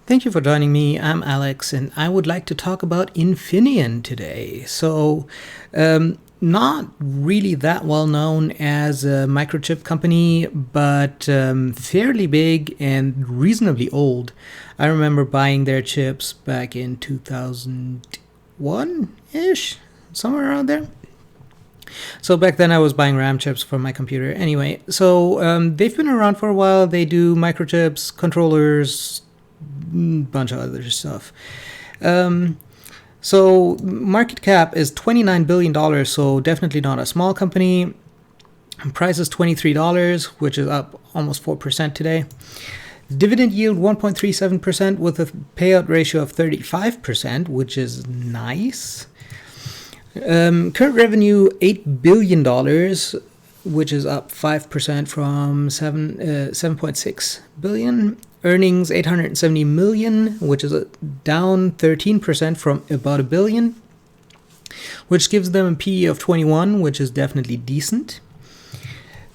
Thank you for joining me. I'm Alex, and I would like to talk about Infineon today. Not really that well known as a microchip company, but fairly big and reasonably old. I remember buying their chips back in 2001-ish, somewhere around there. So back then I was buying RAM chips for my computer. Anyway, they've been around for a while. They do microchips, controllers, bunch of other stuff. So market cap is $29 billion, so definitely not a small company. Price is $23, which is up almost 4% today. Dividend yield 1.37% with a payout ratio of 35%, which is nice. Current revenue $8 billion, which is up 5% from 7.6 billion. Earnings $870 million, which is down 13% from about $1 billion, which gives them a PE of 21, which is definitely decent.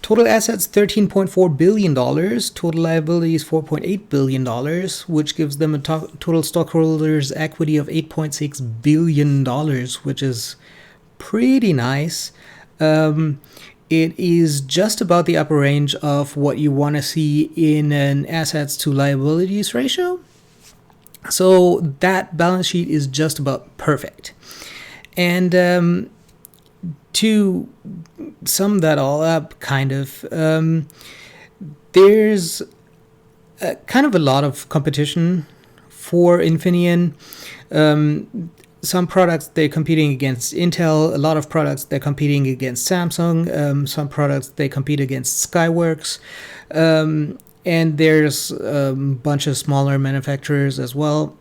Total assets $13.4 billion, total liabilities $4.8 billion, which gives them a total stockholders' equity of $8.6 billion, which is pretty nice. It is just about the upper range of what you want to see in an assets to liabilities ratio. So that balance sheet is just about perfect. And to sum that all up, there's kind of a lot of competition for Infineon. Some products they're competing against Intel, a lot of products they're competing against Samsung, some products they compete against Skyworks, and there's a bunch of smaller manufacturers as well.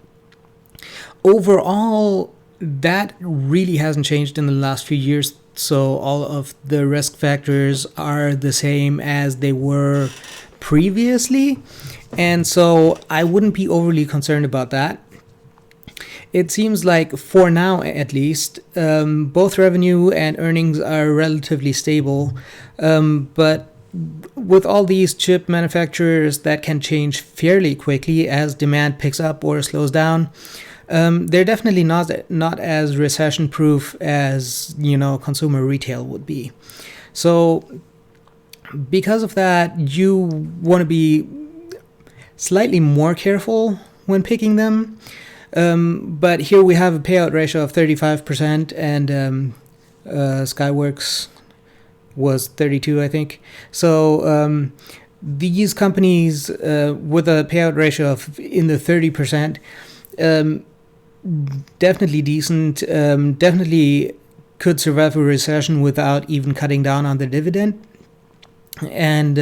Overall, that really hasn't changed in the last few years, so all of the risk factors are the same as they were previously, and so I wouldn't be overly concerned about that. It seems like, for now at least, both revenue and earnings are relatively stable. But with all these chip manufacturers, that can change fairly quickly as demand picks up or slows down. They're definitely not as recession-proof as, consumer retail would be. So because of that, you want to be slightly more careful when picking them. But here we have a payout ratio of 35%, and Skyworks was 32, I think. So these companies with a payout ratio of in the 30%, definitely decent, definitely could survive a recession without even cutting down on the dividend. And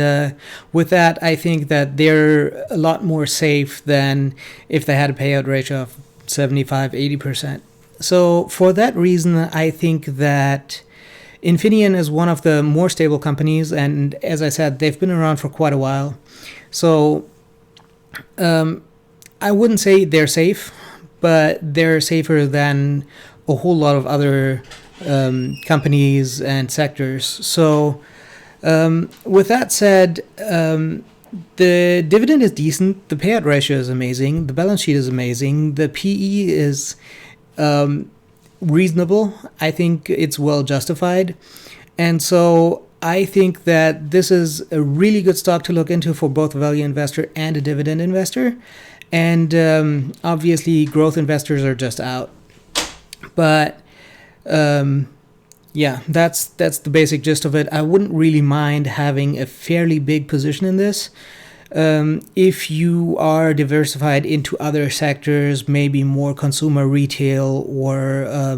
with that, I think that they're a lot more safe than if they had a payout ratio of 75-80%. So for that reason, I think that Infineon is one of the more stable companies, and as I said, they've been around for quite a while. So I wouldn't say they're safe, but they're safer than a whole lot of other companies and sectors. So with that said, the dividend is decent, the payout ratio is amazing, the balance sheet is amazing, the PE is reasonable. I think it's well justified. And so I think that this is a really good stock to look into for both a value investor and a dividend investor. And obviously, growth investors are just out. But yeah, that's the basic gist of it. I wouldn't really mind having a fairly big position in this. If you are diversified into other sectors, maybe more consumer retail or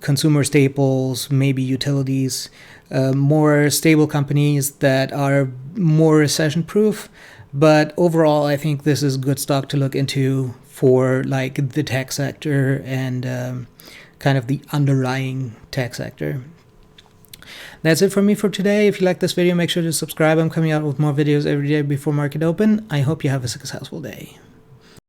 consumer staples, maybe utilities, more stable companies that are more recession-proof. But overall, I think this is good stock to look into for like the tech sector and kind of the underlying tech sector. That's it from me for today. If you like this video, make sure to subscribe. I'm coming out with more videos every day before market open. I hope you have a successful day.